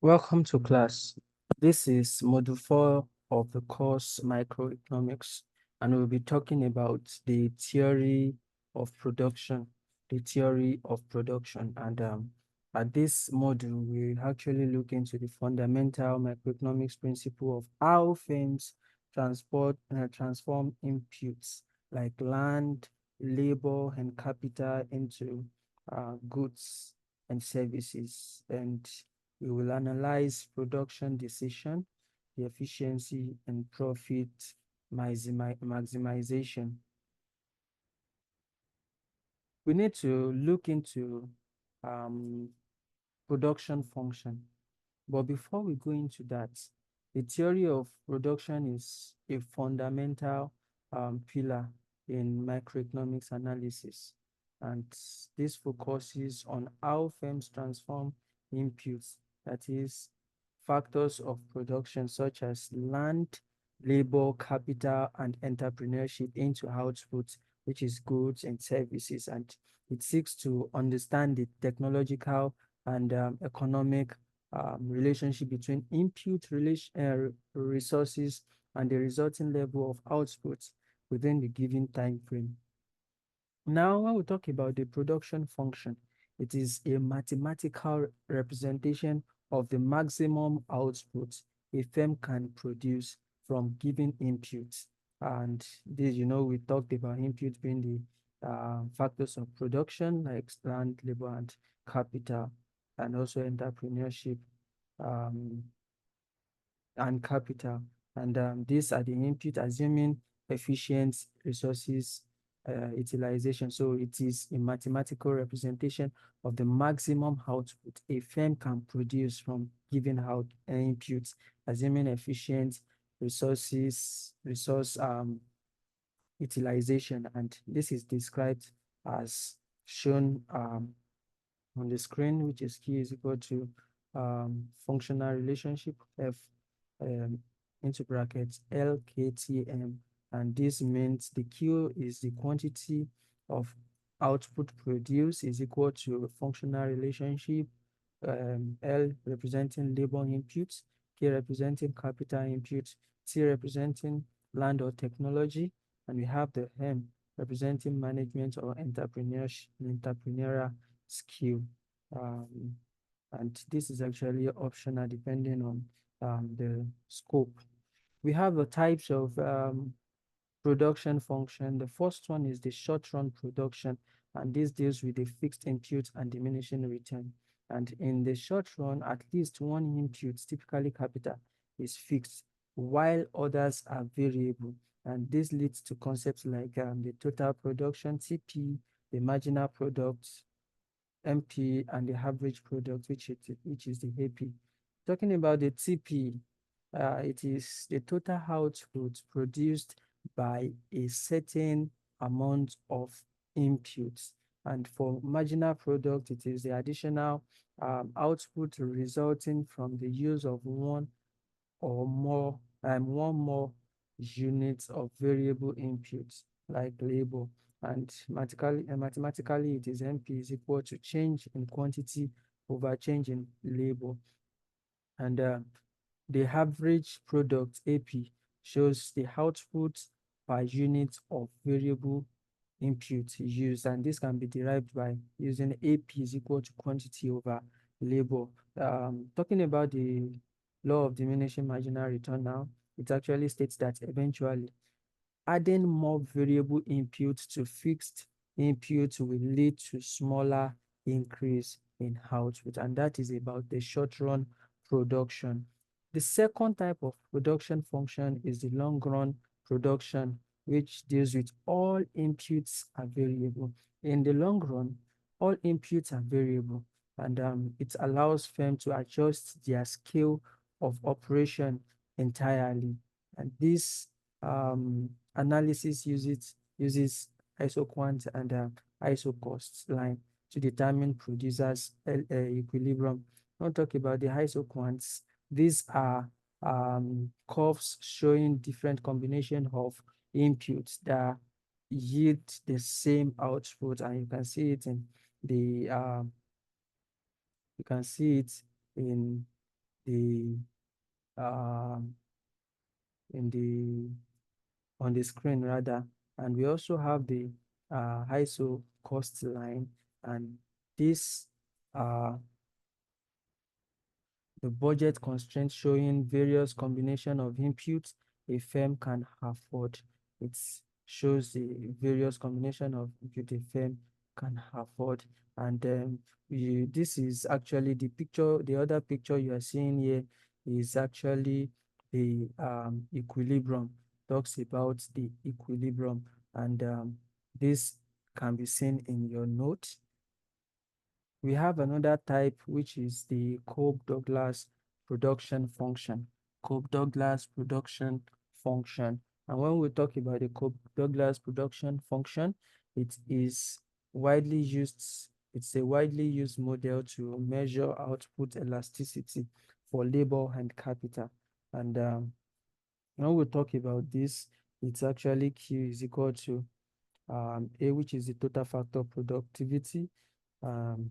Welcome to class. This is module 4 of the course Microeconomics, and we'll be talking about the theory of production, And at this module, we actually look into the fundamental microeconomics principle of how firms transform inputs like land, labor, and capital into goods and services. And we will analyze production decision, the efficiency, and profit maximization. We need to look into production function. But before we go into that, the theory of production is a fundamental pillar in microeconomics analysis. And this focuses on how firms transform inputs, that is, factors of production such as land, labor, capital, and entrepreneurship into output, which is goods and services. And it seeks to understand the technological and economic relationship between resources and the resulting level of output within the given time frame. Now, when we talk about the production function, it is a mathematical representation of the maximum output a firm can produce from given inputs. And this, we talked about input being the factors of production like land, labor, and capital, and also entrepreneurship and capital. And these are the input, assuming efficient resources utilization. So it is a mathematical representation of the maximum output a firm can produce from giving out inputs, assuming efficient resource utilization. And this is described as shown on the screen, which is Q is equal to functional relationship F into brackets LKTM. And this means the Q is the quantity of output produced is equal to a functional relationship, L representing labor inputs, K representing capital inputs, T representing land or technology, and we have the M representing management or entrepreneurial skill. And this is actually optional depending on the scope. We have the types of production function. The first one is the short-run production, and this deals with the fixed input and diminishing return. And in the short run, at least one input, typically capital, is fixed, while others are variable. And this leads to concepts like the total production, TP, the marginal product, MP, and the average product, which is the AP. Talking about the TP, it is the total output produced by a certain amount of inputs. And for marginal product, it is the additional output resulting from the use of one more units of variable inputs like labor. And mathematically, it is MP is equal to change in quantity over change in labor. And the average product AP shows the output per unit of variable input used, and this can be derived by using AP is equal to quantity over labor. Talking about the law of diminishing marginal return now, it actually states that eventually adding more variable inputs to fixed inputs will lead to smaller increase in output, and that is about the short run production. The second type of production function is the long run production, which deals with all inputs are variable. In the long run, all inputs are variable, and it allows firms to adjust their scale of operation entirely. And this analysis uses isoquant and isocost line to determine producers' equilibrium. I'll talk about the isoquants. These are curves showing different combination of inputs that yield the same output, and you can see it in the the um, in the on the screen rather, and we also have the ISO cost line, and this uh, the budget constraints showing various combination of inputs a firm can afford. It shows the various combination of input a firm can afford. And this is actually the picture, the other picture you are seeing here is actually the equilibrium, talks about the equilibrium. And this can be seen in your notes. We have another type, which is the Cobb-Douglas production function. Cobb-Douglas production function. And when we talk about the Cobb-Douglas production function, it is widely used, it's a widely used model to measure output elasticity for labor and capital. And when we talk about this, it's actually Q is equal to A, which is the total factor productivity, um,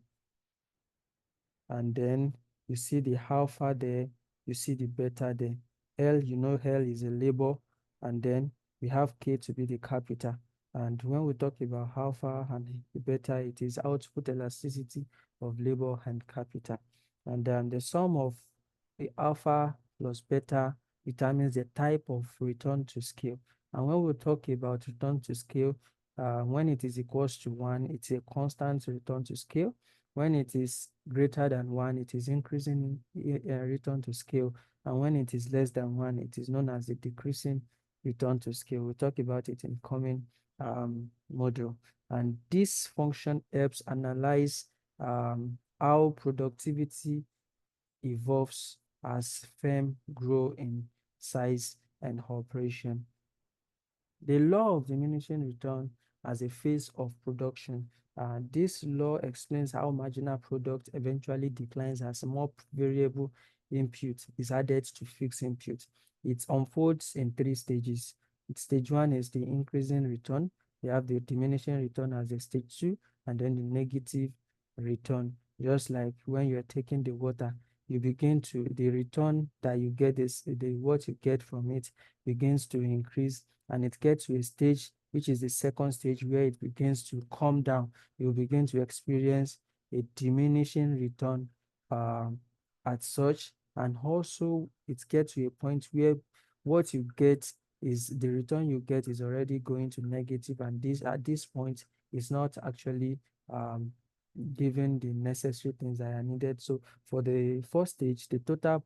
and then you see the alpha there, you see the beta there. L, you know, L is a labor, and then we have K to be the capital. And when we talk about alpha and the beta, it is output elasticity of labor and capital. And the sum of the alpha plus beta determines the type of return to scale. And when we talk about return to scale, when it is equals to 1, it's a constant return to scale. When it is greater than 1, it is increasing return to scale. And when it is less than 1, it is known as the decreasing return to scale. We'll talk about it in coming module. And this function helps analyze how productivity evolves as firm grow in size and operation. The law of diminishing return as a phase of production. This law explains how marginal product eventually declines as more variable input is added to fixed input. It unfolds in 3 stages. Stage 1 is the increasing return. We have the diminishing return as a stage 2, and then the negative return. Just like when you're taking the water, you begin to, the return that you get is what you get from it begins to increase, and it gets to a stage which is the second stage where it begins to come down. You begin to experience a diminishing return at such, and also it gets to a point where what you get is the return you get is already going to negative, and this at this point is not actually given the necessary things that are needed. So for the first stage, the total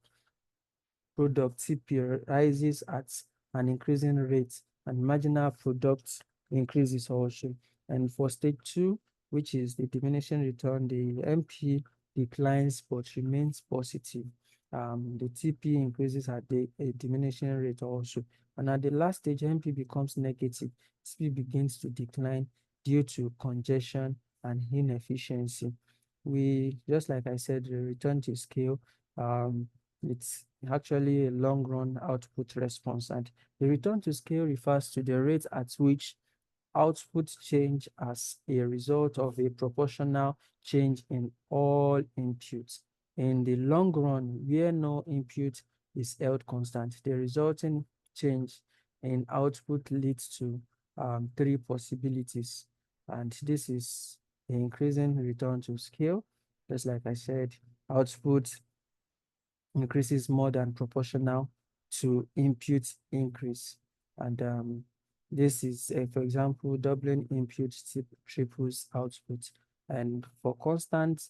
product CP rises at an increasing rate, and marginal product increases also. And for stage 2, which is the diminishing return, the MP declines but remains positive. The TP increases at a diminishing rate also. And at the last stage, MP becomes negative. TP begins to decline due to congestion and inefficiency. We, just like I said, the return to scale, it's actually a long run output response, and the return to scale refers to the rate at which output change as a result of a proportional change in all inputs. In the long run, where no input is held constant, the resulting change in output leads to 3 possibilities, and this is the increasing return to scale. Just like I said, output increases more than proportional to input increase. And this is, for example, doubling input triples output. And for constant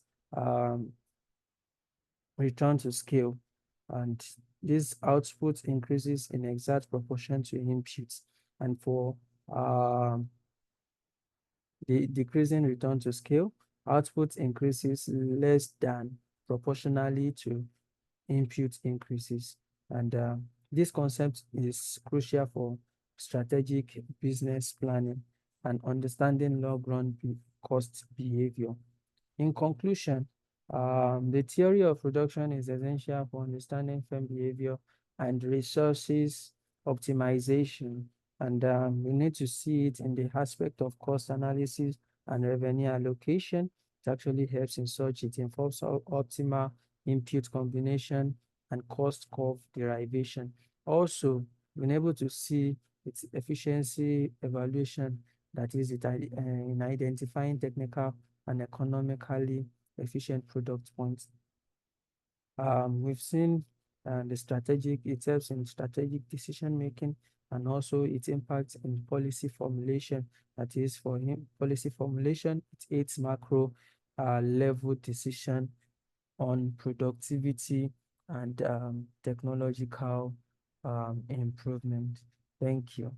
return to scale, and this output increases in exact proportion to inputs. And for the decreasing return to scale, output increases less than proportionally to input increases. And this concept is crucial for strategic business planning and understanding long-run cost behavior. In conclusion, the theory of production is essential for understanding firm behavior and resources optimization. And we need to see it in the aspect of cost analysis and revenue allocation. It actually helps in such. It involves optimal input combination, and cost curve derivation. Also, been able to see its efficiency evaluation, that is it in identifying technical and economically efficient product points. We've seen the strategic, it helps in strategic decision making, and also its impact in policy formulation. That is, for him, policy formulation, it aids macro level decision on productivity and technological improvement. Thank you.